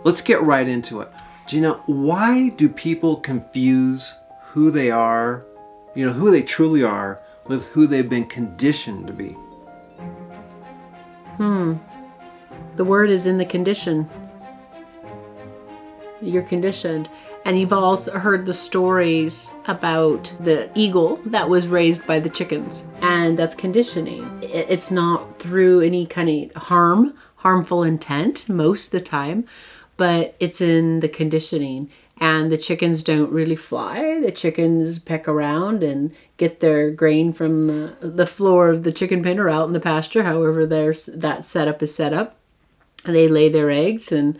let's get right into it. Gina, why do people confuse who they are, who they truly are, with who they've been conditioned to be? The word is in the condition. You're conditioned. And you've also heard the stories about the eagle that was raised by the chickens. And that's conditioning. It's not through any kind of harmful intent most of the time, but it's in the conditioning. And the chickens don't really fly. The chickens peck around and get their grain from the floor of the chicken pen or out in the pasture, however that setup is set up. And they lay their eggs and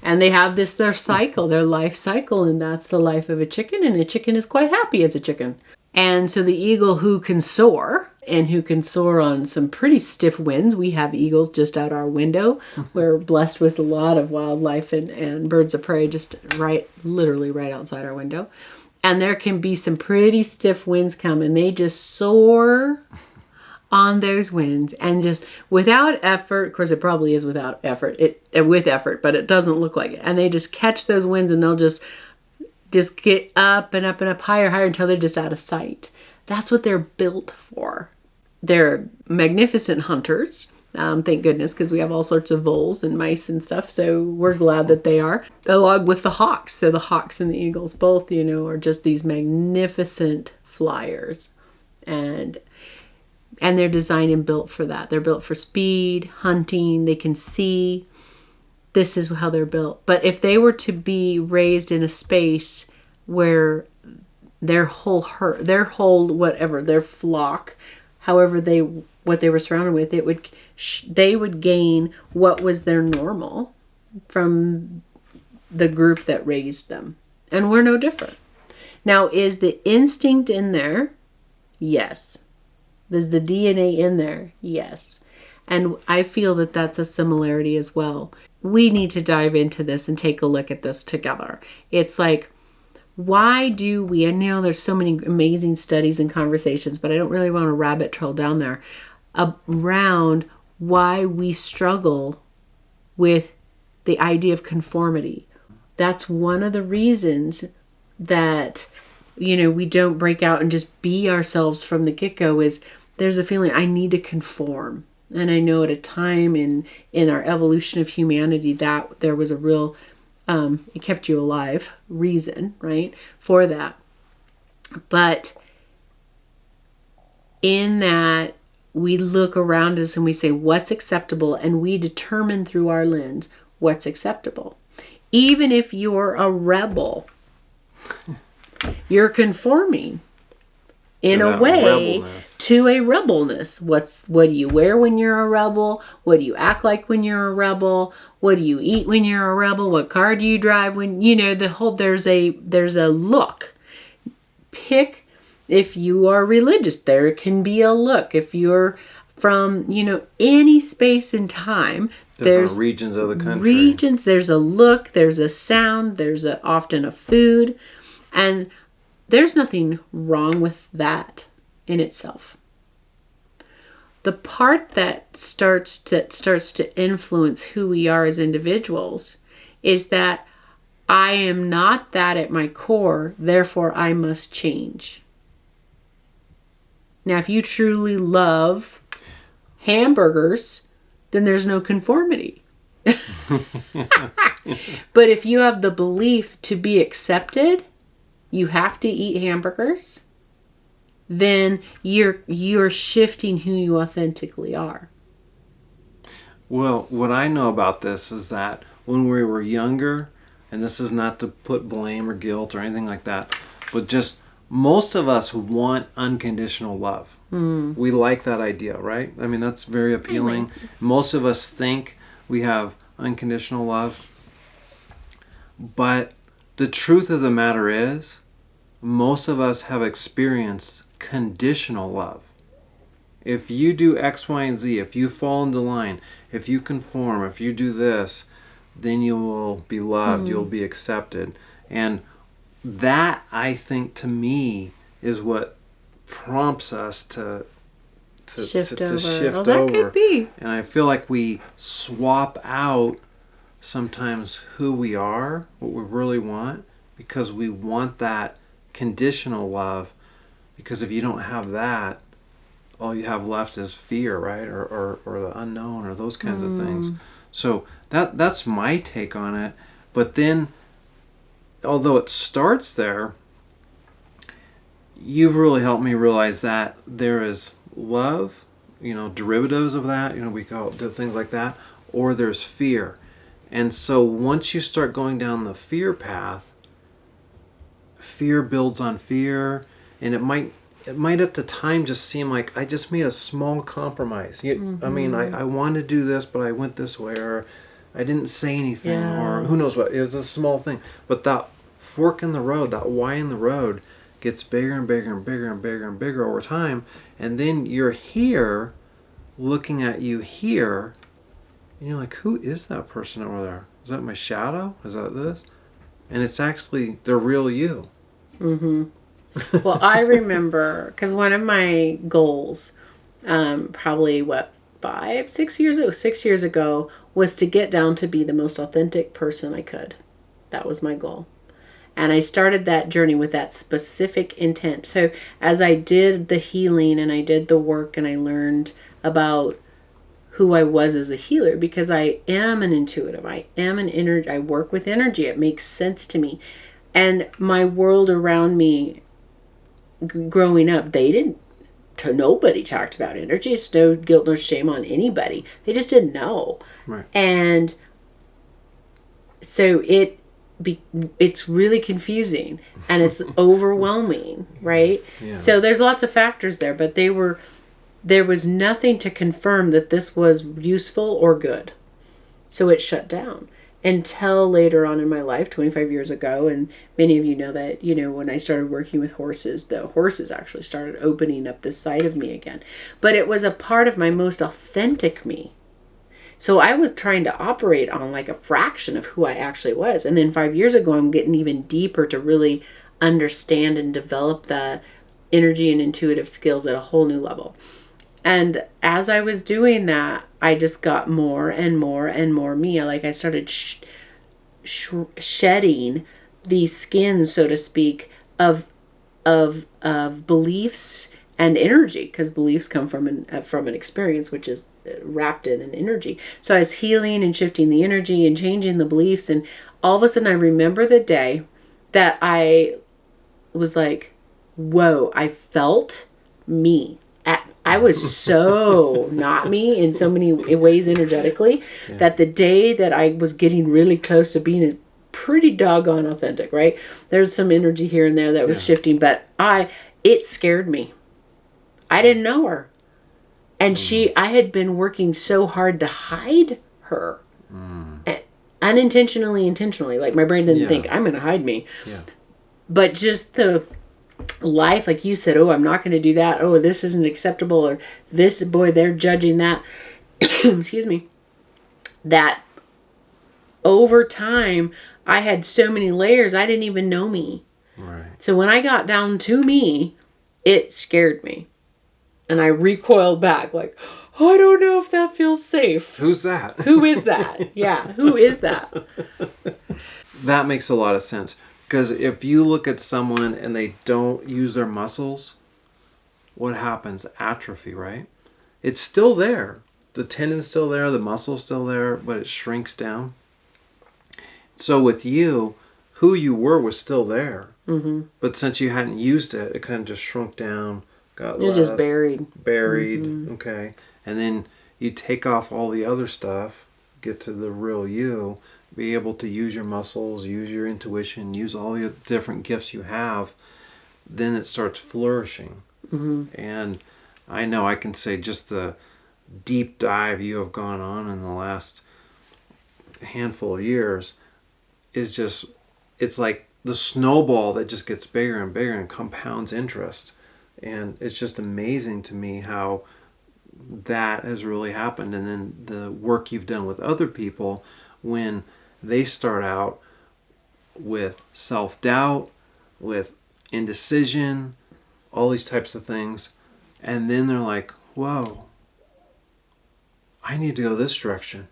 they have their cycle, their life cycle, and that's the life of a chicken, and a chicken is quite happy as a chicken. And so the eagle who can soar on some pretty stiff winds. We have eagles just out our window. We're blessed with a lot of wildlife and birds of prey just literally right outside our window. And there can be some pretty stiff winds come, and they just soar on those winds, and just without effort. Of course, it probably is without effort. With effort, but it doesn't look like it. And they just catch those winds, and they'll just get up and up and up, higher, higher, until they're just out of sight. That's what they're built for. They're magnificent hunters. Thank goodness, because we have all sorts of voles and mice and stuff. So we're glad that they are, along with the hawks. So the hawks and the eagles both, are just these magnificent flyers, and they're designed and built for that. They're built for speed, hunting. They can see. This is how they're built. But if they were to be raised in a space where their whole herd, their flock, what they were surrounded with, they would gain what was their normal from the group that raised them. And we're no different. Now, is the instinct in there? Yes. Is the DNA in there? Yes. And I feel that that's a similarity as well. We need to dive into this and take a look at this together. It's like, why do we, I know there's so many amazing studies and conversations, but I don't really want to rabbit trail down there, around why we struggle with the idea of conformity. That's one of the reasons that, we don't break out and just be ourselves from the get-go, is there's a feeling I need to conform. And I know at a time in our evolution of humanity that there was a real, it kept you alive reason, right, for that. But in that, we look around us and we say, what's acceptable? And we determine through our lens what's acceptable. Even if you're a rebel, you're conforming in a way to a rebelness. What do you wear when you're a rebel? What do you act like when you're a rebel? What do you eat when you're a rebel? What car do you drive when, there's a look. Pick, if you are religious, there can be a look. If you're from, any space and time, there's regions of the country. There's a look, there's a sound, there's often a food. And there's nothing wrong with that in itself. The part that starts to influence who we are as individuals is that I am not that at my core, therefore I must change. Now, if you truly love hamburgers, then there's no conformity. But if you have the belief to be accepted, you have to eat hamburgers, then you're shifting who you authentically are. Well, what I know about this is that when we were younger, and this is not to put blame or guilt or anything like that, but just most of us want unconditional love. We like that idea, right? I mean, that's very appealing. Most of us think we have unconditional love. But the truth of the matter is, most of us have experienced conditional love. If you do X, Y, and Z, if you fall into line, if you conform, if you do this, then you will be loved, you'll be accepted. And that, I think, to me, is what prompts us to shift over. That could be. And I feel like we swap out sometimes who we are, what we really want, because we want that conditional love. Because if you don't have that, all you have left is fear, right? Or the unknown, or those kinds of things. So that's my take on it. But then, although it starts there, you've really helped me realize that there is love, derivatives of that, we call it things like that, or there's fear. And so once you start going down the fear path, fear builds on fear, and it might at the time just seem like I just made a small compromise. I mean, I wanted to do this, but I went this way, or I didn't say anything, or who knows what. It was a small thing. But that fork in the road, that Y in the road, gets bigger and bigger and bigger and bigger and bigger over time. And then you're here, looking at you here, and you're like, who is that person over there? Is that my shadow? Is that this? And it's actually the real you. Well, I remember, because one of my goals, probably 6 years ago, was to get down to be the most authentic person I could. That was my goal. And I started that journey with that specific intent. So as I did the healing and I did the work and I learned about who I was as a healer, because I am an intuitive, I am an energy, I work with energy. It makes sense to me. And my world around me growing up, nobody talked about energy. It's no guilt, no shame on anybody. They just didn't know. Right. And so it's really confusing and it's overwhelming, right? Yeah. So there's lots of factors there, but there was nothing to confirm that this was useful or good. So it shut down until later on in my life, 25 years ago. And many of you know that, when I started working with horses, the horses actually started opening up this side of me again. But it was a part of my most authentic me. So I was trying to operate on like a fraction of who I actually was. And then 5 years ago, I'm getting even deeper to really understand and develop the energy and intuitive skills at a whole new level. And as I was doing that, I just got more and more and more me. I started shedding these skins, so to speak, of beliefs and energy, because beliefs come from an experience, which is wrapped in an energy. So I was healing and shifting the energy and changing the beliefs, and all of a sudden I remember the day that I was like, whoa, I felt me. I was so not me in so many ways energetically, that the day that I was getting really close to being pretty doggone authentic, right? There's some energy here and there that was shifting, but it scared me. I didn't know her. And I had been working so hard to hide her. Unintentionally, intentionally. Like my brain didn't think, I'm going to hide me. Yeah. But just the life, like you said, I'm not going to do that. This isn't acceptable. Or this, boy, they're judging that. Excuse me. That over time, I had so many layers, I didn't even know me. Right. So when I got down to me, it scared me. And I recoiled back like, I don't know if that feels safe. Who's that? Who is that? Yeah, who is that? That makes a lot of sense. Because if you look at someone and they don't use their muscles, what happens? Atrophy, right? It's still there. The tendon's still there, the muscle's still there, but it shrinks down. So with you, who you were was still there. Mm-hmm. But since you hadn't used it, it kind of just shrunk down, got less. It was just buried. Okay. And then you take off all the other stuff, get to the real you, be able to use your muscles, use your intuition, use all the different gifts you have, then it starts flourishing. Mm-hmm. And I know I can say just the deep dive you have gone on in the last handful of years is just, it's like the snowball that just gets bigger and bigger and compounds interest. And it's just amazing to me how that has really happened. And then the work you've done with other people when they start out with self-doubt, with indecision, all these types of things. And then they're like, whoa, I need to go this direction.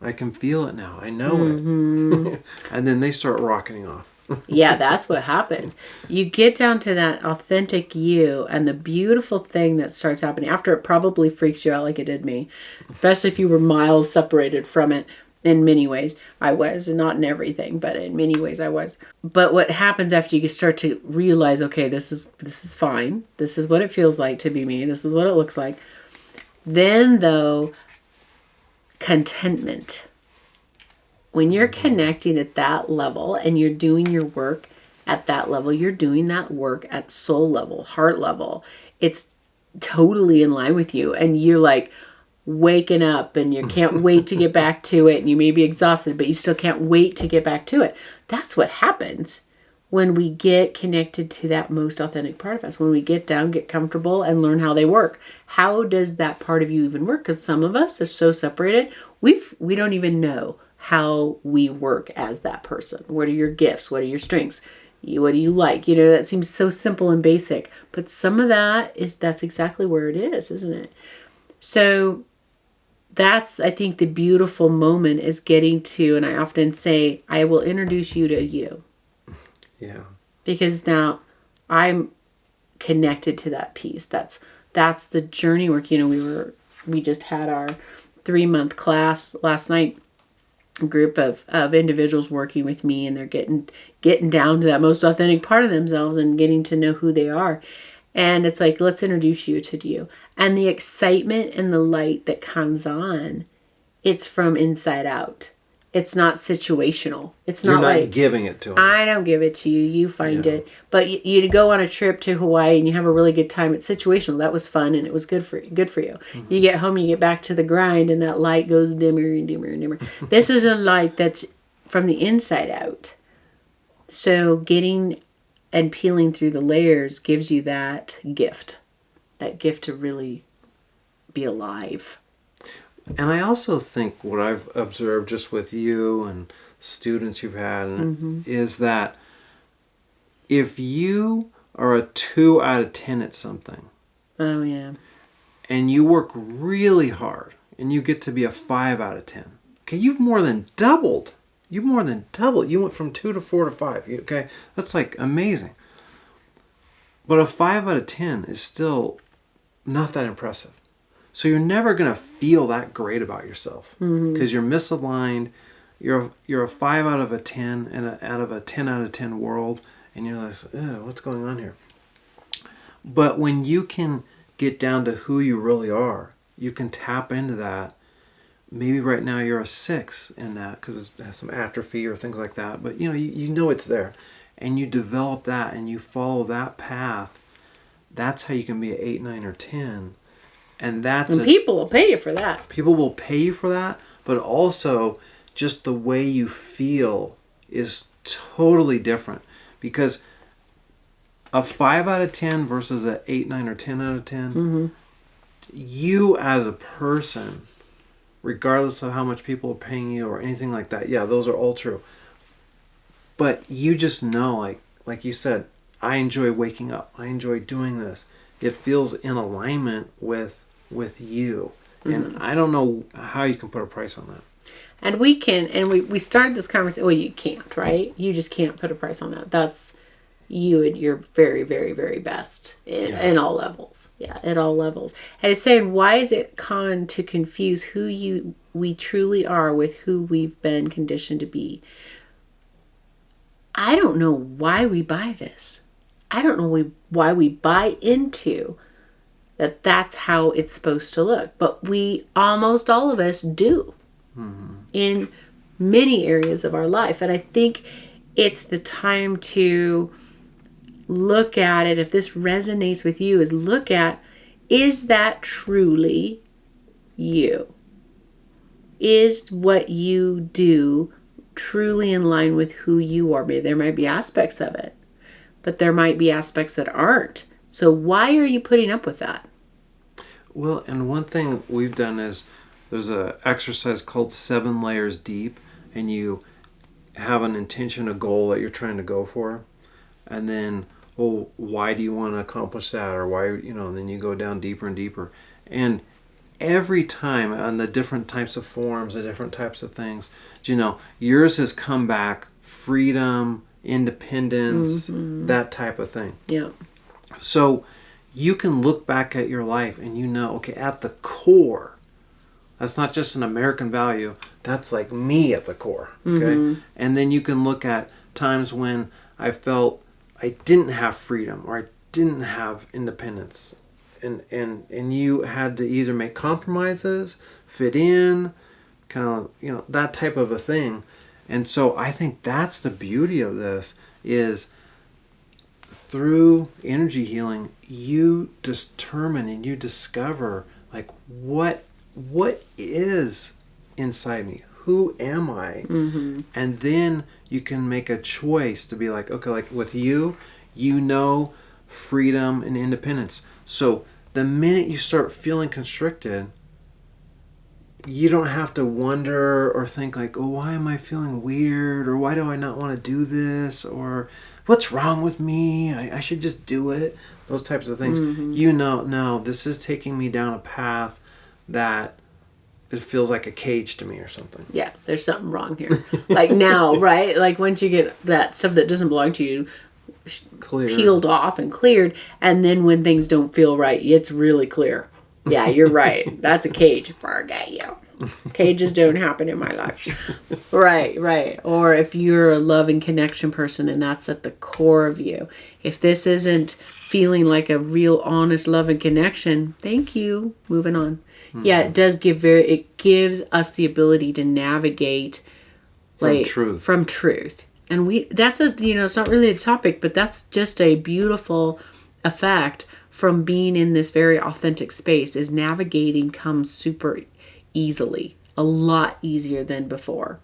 I can feel it now. I know it. And then they start rocketing off. Yeah, that's what happens. You get down to that authentic you, and the beautiful thing that starts happening after it probably freaks you out like it did me, especially if you were miles separated from it. In many ways, I was, and not in everything, but in many ways, I was. But what happens after you start to realize, okay, this is fine. This is what it feels like to be me. This is what it looks like. Then, though, contentment. When you're connecting at that level and you're doing your work at that level, you're doing that work at soul level, heart level. It's totally in line with you. And you're like waking up and you can't wait to get back to it. And you may be exhausted, but you still can't wait to get back to it. That's what happens when we get connected to that most authentic part of us. When we get down, get comfortable, and learn how they work. How does that part of you even work? Because some of us are so separated, we don't even know how we work as that person. What are your gifts? What are your strengths? What do you like? That seems so simple and basic, but some of that's exactly where it is, isn't it? So that's, I think, the beautiful moment is getting to, and I often say, I will introduce you to you. Yeah. Because now I'm connected to that piece. That's the journey work. We just had our 3-month class last night. Group of individuals working with me, and they're getting down to that most authentic part of themselves and getting to know who they are. And it's like, let's introduce you to you. And the excitement and the light that comes on, it's from inside out. It's not situational. It's You're not like giving it to them. I don't give it to you. You find it. But you go on a trip to Hawaii and you have a really good time. It's situational. That was fun and it was good for you. Mm-hmm. You get home, you get back to the grind, and that light goes dimmer and dimmer and dimmer. This is a light that's from the inside out. So getting and peeling through the layers gives you that gift to really be alive. And I also think what I've observed just with you and students you've had is that if you are a 2 out of 10 at something, oh yeah, and you work really hard and you get to be a 5 out of 10, okay, you've more than doubled. You went from 2 to 4 to 5. Okay, that's like amazing. But a 5 out of 10 is still not that impressive. So you're never going to feel that great about yourself because you're misaligned. You're a 5 out of a 10 and out of a 10 out of 10 world, and you're like, what's going on here? But when you can get down to who you really are, you can tap into that. Maybe right now you're a 6 in that because it has some atrophy or things like that. But you know it's there, and you develop that and you follow that path. That's how you can be an 8, 9, or 10. And people will pay you for that. People will pay you for that, but also just the way you feel is totally different. Because a 5 out of 10 versus an 8, 9, or 10 out of 10, you as a person, regardless of how much people are paying you or anything like that, yeah, those are all true. But you just know, like you said, I enjoy waking up. I enjoy doing this. It feels in alignment with you. And I don't know how you can put a price on that. And we can, and we started this conversation, well, you can't, right? You just can't put a price on that. That's you at your very, very, very best in all levels. Yeah, at all levels. And it's saying, why is it common to confuse who we truly are with who we've been conditioned to be? I don't know why we buy this. I don't know why we buy into that's how it's supposed to look. But almost all of us do in many areas of our life. And I think it's the time to look at it. If this resonates with you, is that truly you? Is what you do truly in line with who you are? Maybe there might be aspects of it, but there might be aspects that aren't. So why are you putting up with that? Well, and one thing we've done is there's an exercise called 7 layers deep, and you have an intention, a goal that you're trying to go for, and then, why do you want to accomplish that, or why, and then you go down deeper and deeper. And every time on the different types of forms, the different types of things, yours has come back freedom, independence, that type of thing. Yeah. So you can look back at your life and okay, at the core, that's not just an American value, that's like me at the core. Okay. And then you can look at times when I felt I didn't have freedom or I didn't have independence. And you had to either make compromises, fit in, kind of, that type of a thing. And so I think that's the beauty of this is through energy healing, you determine and you discover like what is inside me? Who am I? And then you can make a choice to be like, okay, like with you, freedom and independence. So the minute you start feeling constricted, you don't have to wonder or think like, oh, why am I feeling weird? Or why do I not want to do this? Or what's wrong with me? I should just do it. Those types of things. No, this is taking me down a path that it feels like a cage to me or something. Yeah, there's something wrong here. Like now, right? Like once you get that stuff that doesn't belong to you peeled off and cleared, and then when things don't feel right, it's really clear. Yeah, you're right. That's a cage. Forget you. Cages don't happen in my life. Right. Or if you're a loving connection person and that's at the core of you, if this isn't feeling like a real honest loving connection, thank you. Moving on. Yeah, it does it gives us the ability to navigate from truth. And that's it's not really a topic, but that's just a beautiful effect from being in this very authentic space is navigating comes super easily, a lot easier than before.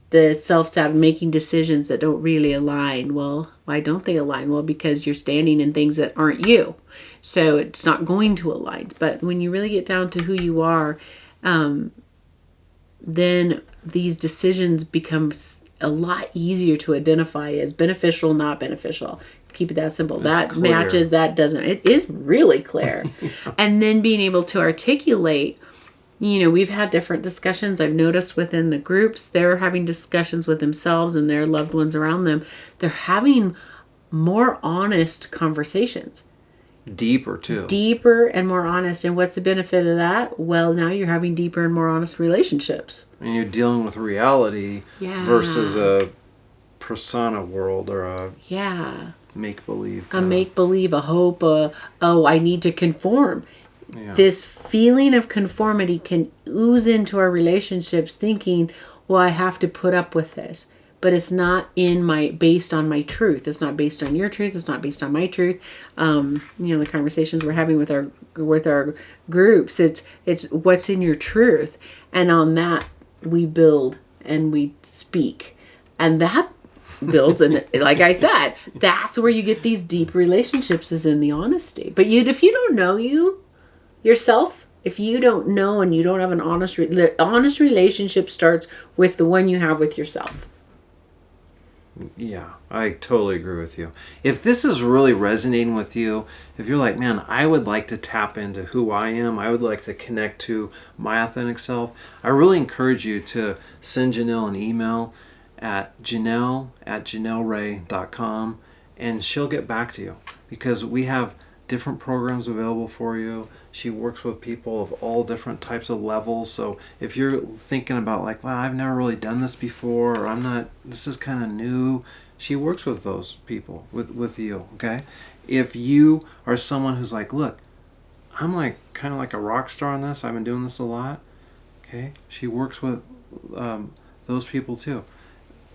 The self-sabotage, making decisions that don't really align. Well, why don't they align? Well, because you're standing in things that aren't you. So it's not going to align. But when you really get down to who you are, then these decisions become a lot easier to identify as beneficial, not beneficial. Keep it that simple. That clear. Matches, that doesn't. It is really clear. And then being able to articulate, we've had different discussions. I've noticed within the groups, they're having discussions with themselves and their loved ones around them. They're having more honest conversations. Deeper, too. Deeper and more honest. And what's the benefit of that? Well, now you're having deeper and more honest relationships. And you're dealing with reality versus a persona world or a make-believe. A make-believe, a hope, I need to conform. Yeah. This feeling of conformity can ooze into our relationships thinking, well, I have to put up with this. But it's not based on my truth. It's not based on your truth. It's not based on my truth. The conversations we're having with our groups, it's what's in your truth. And on that, we build and we speak. And that builds, and like I said, that's where you get these deep relationships is in the honesty. But if you don't know yourself, if you don't know and you don't have an honest relationship starts with the one you have with yourself. Yeah, I totally agree with you. If this is really resonating with you, if you're like, man, I would like to tap into who I am, I would like to connect to my authentic self, I really encourage you to send Janell an email at janell@janellrae.com, and she'll get back to you because we have different programs available for you. She works with people of all different types of levels. So if you're thinking about like, wow, I've never really done this before, or this is kind of new, she works with those people, with you, okay? If you are someone who's like, look, I'm like kind of like a rock star on this, I've been doing this a lot, okay? She works with those people too.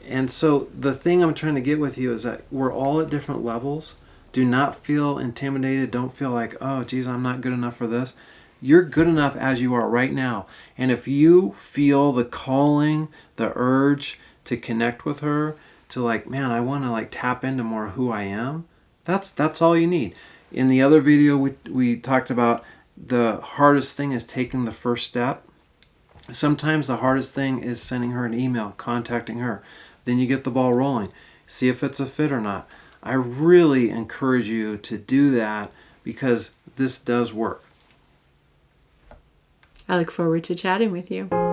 And so the thing I'm trying to get with you is that we're all at different levels. Do not feel intimidated. Don't feel like, oh, geez, I'm not good enough for this. You're good enough as you are right now. And if you feel the calling, the urge to connect with her, to like, man, I want to like tap into more who I am, that's all you need. In the other video, we talked about the hardest thing is taking the first step. Sometimes the hardest thing is sending her an email, contacting her. Then you get the ball rolling. See if it's a fit or not. I really encourage you to do that because this does work. I look forward to chatting with you.